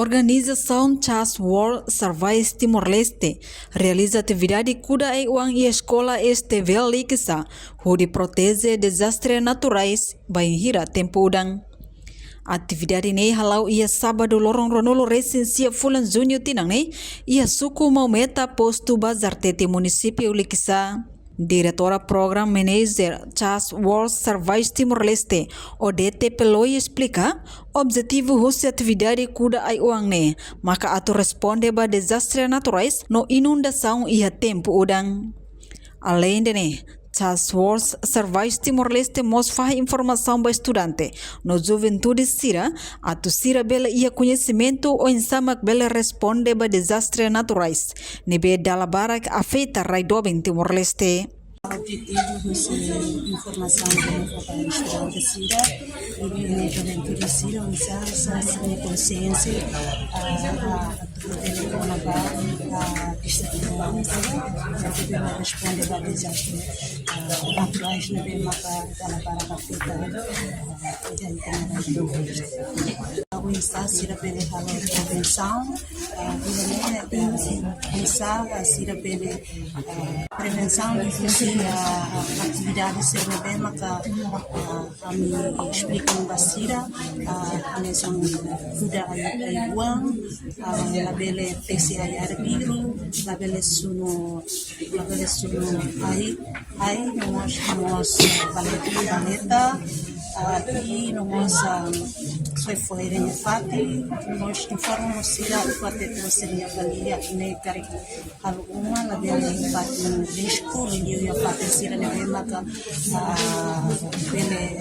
Organização Chas World Service Timor-Leste realiza atividade cuida e uang e escola este velikisa, onde protege desastres naturais banhira tempo udang. Atividade ini halau ia sábado lorong ronolo resensia fulan junho tinang ne ia suku mau meta posto bazar tete município likisa. Diretora Program Manager Chas World Service Timor-Leste, Odete Peloi explica, objetivo husi atividade cuida ai uang ne, maka atu responde ba desastres naturais no inundação ia tempo udang. Além de ne, Chas World Service Timor-Leste mostra informação para estudante no juventude Sira, atu Sira bela ia conhecimento ou insamak bela responde ba desastres naturais, nebe dalabarak afeta raidobin Timor-Leste. Objetivos informação para estudante Sira e juventude Sira usar consciência a distribuição para responder a desastres naturais na bem mapa para a o Sira pela prevenção a Sira pela prevenção a atividade serve bem maka kami explican basira a menção kuda ay buang labele pese ay arbitro labele suno ay nos baleta e nós foi fati nós informamos sira o fate seria família ne kari alguma na bele fati risco e eu fate sira ne maka bele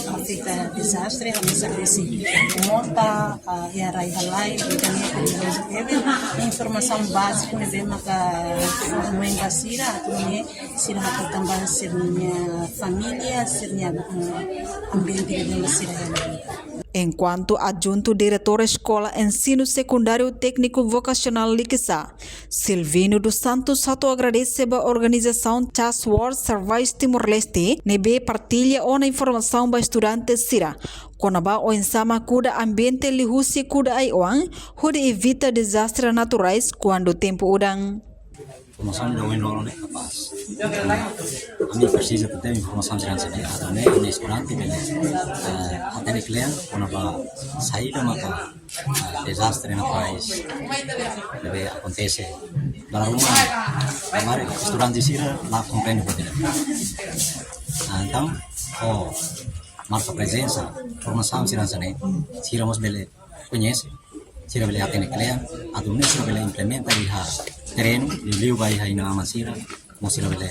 afeta desastre a mesa desse mota e arai halai e informação básica ne maka moenga sira atune sira hata tambah sirnya família sirnya ambiente de sira. Enquanto adjunto diretor escola ensino secundário técnico vocacional Likisa, Silvino dos Santos Sato agradece a organização Chas World Service Timor-Leste, nebe partilha ona informação para estudantes Sira, konaba o ensama kuda ambiente lihusi kuda ai oang, onde evita desastres naturais quando tempo udang. Informação da UNO é capaz. A minha precisa ter informação de ansiedade, né? O estudante até o cliente quando vai sair da mata desastre na país deve acontecer. Dalam rumah, kemarin estudante sih lá compreende betul. Então, marca presença, informação de ansiedade, se vamos bele conhece, se bele atende cliente, adunnya se bele implementa di terreno, liu vai hai na Amasira, mosila bele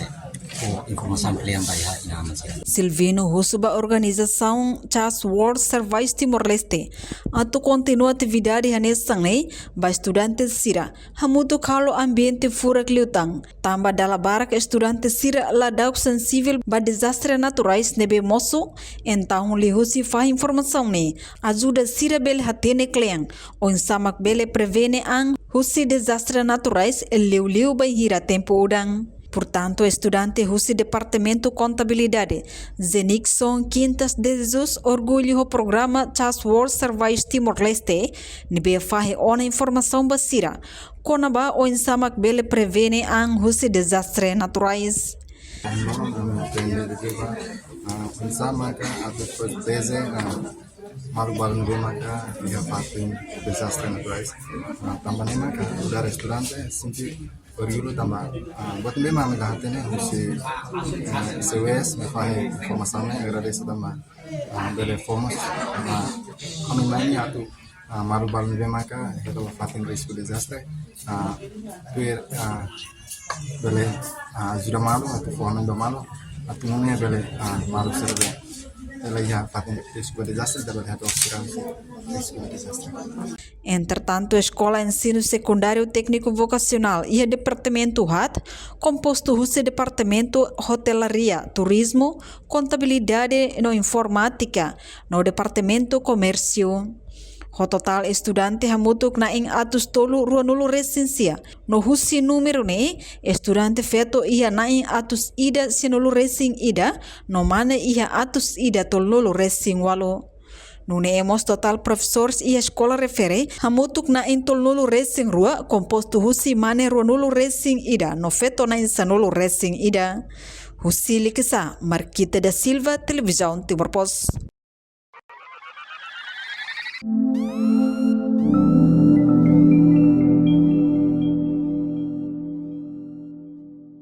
o informação cliente vai hai na Amasira. Silvino Husuba organização Chas World Service Timor-Leste, atu continua atividade hanesang nei, ba estudantes Sira, hamutu kalau ambiente furak liutang, tamba dalabarak estudantes Sira ladau sensível ba desastres naturais nebe moço, então lihusi fa informação ne, ajuda Sira bele hatene client, o insamak bele prevene ang husi desastres naturais liu banhira tempo udang. Portanto, estudante husi Departamento Contabilidade, Zenixon Quintas de Jesus orgulho o programa Chas World Service Timor-Leste, nebe fahe ona informação basira, konaba o insamak bele prevene ang husi desastres naturais. Insama ka atau protese marubal nube maka dia patin desastre naturais tambah maka udah restaurante simpi orgulho tambah buat memang maka hatene husi sewes mefahe informasinya agradeço tambah bele formas kami main atau marubal nube maka itu patin risiko desastre tuir bele sudah malu atau forma do malu atau mungkin bele malu serbe ya patin risiko desastre dapat hatu risiko desastre. Entretanto, a Escola Ensino Secundário Técnico Vocacional e o Departamento HAT, composto do Departamento Hotelaria, Turismo, Contabilidade e Informática, no Departamento Comércio. O total estudante hamutuk na ing atus tolu ruanulu resensia. No husi número ne, estudante feto ia na ing atus ida sinulu resing ida, no mana ia atus ida tolulu resing walo. Nune emos total professores e escola refere hamutuk na intol nulu racing rua composto husi mane rua nulu racing ida no feto na insa nulu racing ida. Husi likisa Marquita da Silva, Televisão Timor Post.